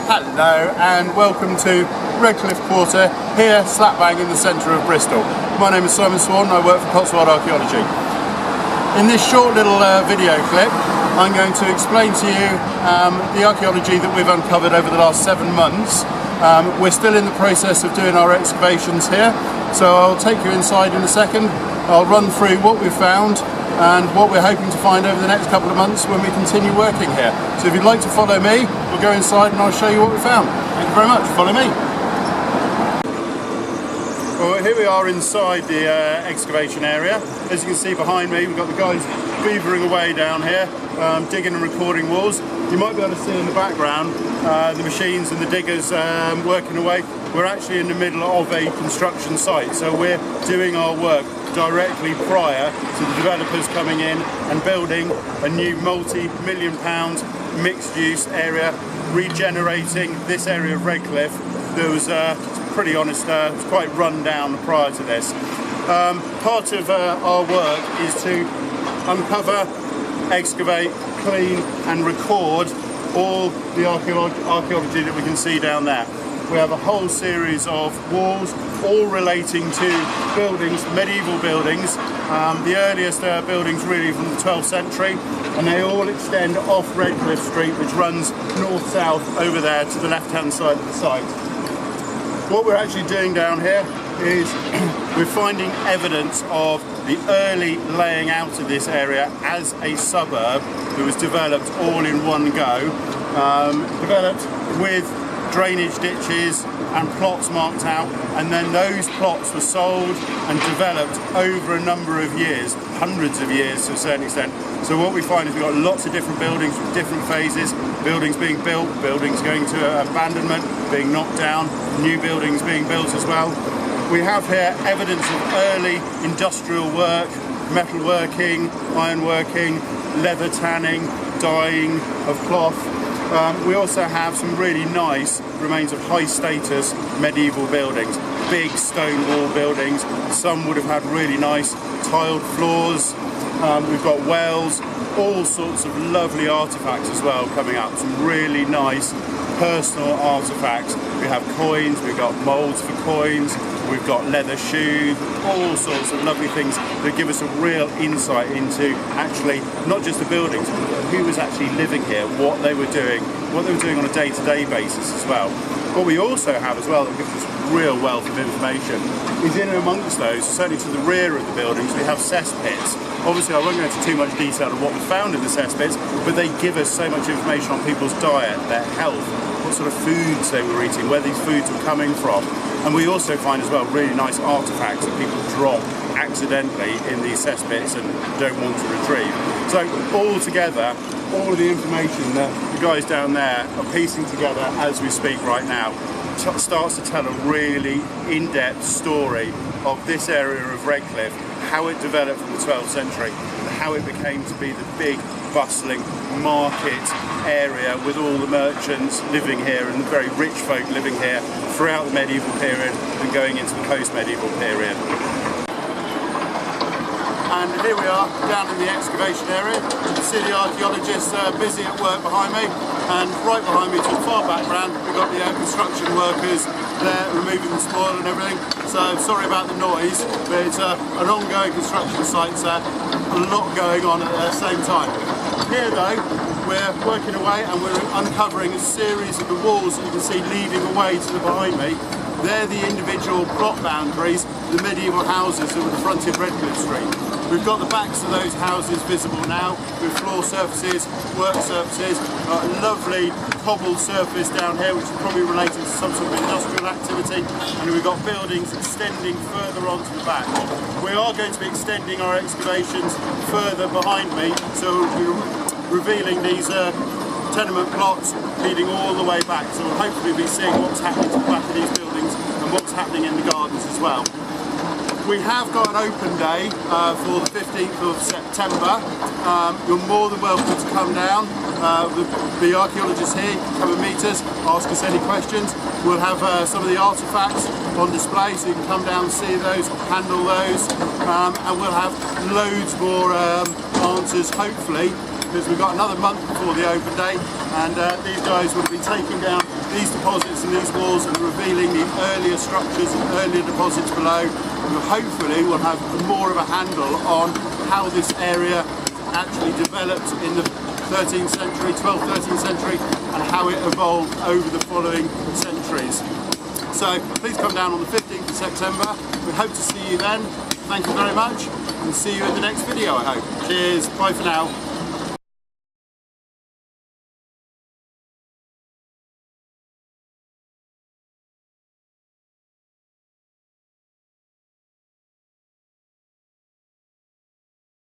Hello and welcome to Redcliff Quarter, here slap bang in the centre of Bristol. My name is Simon Swan and I work for Cotswold Archaeology. In this short little video clip I'm going to explain to you the archaeology that we've uncovered over the last 7 months. We're still in the process of doing our excavations here, so I'll take you inside in a second. I'll run through what we've found and what we're hoping to find over the next couple of months when we continue working here. So if you'd like to follow me, we'll go inside and I'll show you what we found. Thank you very much, follow me. Well, here we are inside the excavation area. As you can see behind me, we've got the guys beavering away down here, digging and recording walls. You might be able to see in the background the machines and the diggers working away. We're actually in the middle of a construction site, so we're doing our work directly prior to the developers coming in and building a new multi-million-pound mixed-use area, regenerating this area of Redcliff that was, pretty honest, was quite run down prior to this. Part of our work is to uncover, excavate, clean and record all the archaeology that we can see down there. We have a whole series of walls, all relating to buildings, medieval buildings. The earliest buildings really from the 12th century, and they all extend off Redcliff Street, which runs north-south over there to the left-hand side of the site. What we're actually doing down here is we're finding evidence of the early laying out of this area as a suburb that was developed all in one go, developed with drainage ditches and plots marked out, and then those plots were sold and developed over a number of years, hundreds of years to a certain extent. So what we find is we've got lots of different buildings with different phases, buildings being built, buildings going to abandonment, being knocked down, new buildings being built as well. We have here evidence of early industrial work, metalworking, ironworking, leather tanning, dyeing of cloth. We also have some really nice remains of high status medieval buildings, big stone wall buildings. Some would have had really nice tiled floors. We've got wells, all sorts of lovely artifacts as well coming up, some really nice personal artifacts. We have coins, we've got moulds for coins, we've got leather shoes, all sorts of lovely things that give us a real insight into actually not just the buildings, but who was actually living here, what they were doing on a day-to-day basis as well. What we also have as well that gives us real wealth of information is in and amongst those, certainly to the rear of the buildings, we have cesspits. Obviously I won't go into too much detail of what we found in the cesspits, but they give us so much information on people's diet, their health, what sort of foods they were eating, where these foods were coming from. And we also find as well really nice artifacts that people drop accidentally in these cesspits and don't want to retrieve. So all together, all of the information that the guys down there are piecing together as we speak right now starts to tell a really in-depth story of this area of Redcliff, how it developed from the 12th century, and how it became to be the big bustling market area with all the merchants living here and the very rich folk living here throughout the medieval period and going into the post-medieval period. And here we are down in the excavation area. You can see the archaeologists busy at work behind me, and right behind me to the far background we've got the construction workers there removing the spoil and everything. So sorry about the noise, but it's an ongoing construction site, so a lot going on at the same time. Here though, we're working away and we're uncovering a series of the walls that you can see leading away to the behind me. They're the individual plot boundaries, the medieval houses that would have fronted Redcliff Street. We've got the backs of those houses visible now, with floor surfaces, work surfaces, a lovely cobbled surface down here which is probably related to some sort of industrial activity, and we've got buildings extending further on to the back. We are going to be extending our excavations further behind me, so we'll be revealing these tenement plots leading all the way back, so we'll hopefully be seeing what's happening to the back of these buildings and what's happening in the gardens as well. We have got an open day for the 15th of September. You're more than welcome to come down. The archaeologists here can come and meet us, ask us any questions. We'll have some of the artefacts on display, so you can come down and see those, handle those, and we'll have loads more answers hopefully, because we've got another month before the open day, and these guys will be taking down these deposits and these walls and revealing the earlier structures and earlier deposits below. And hopefully we'll have more of a handle on how this area actually developed in the 13th century, 12th, 13th century, and how it evolved over the following centuries. So please come down on the 15th of September. We hope to see you then. Thank you very much, and see you in the next video, I hope. Cheers, bye for now.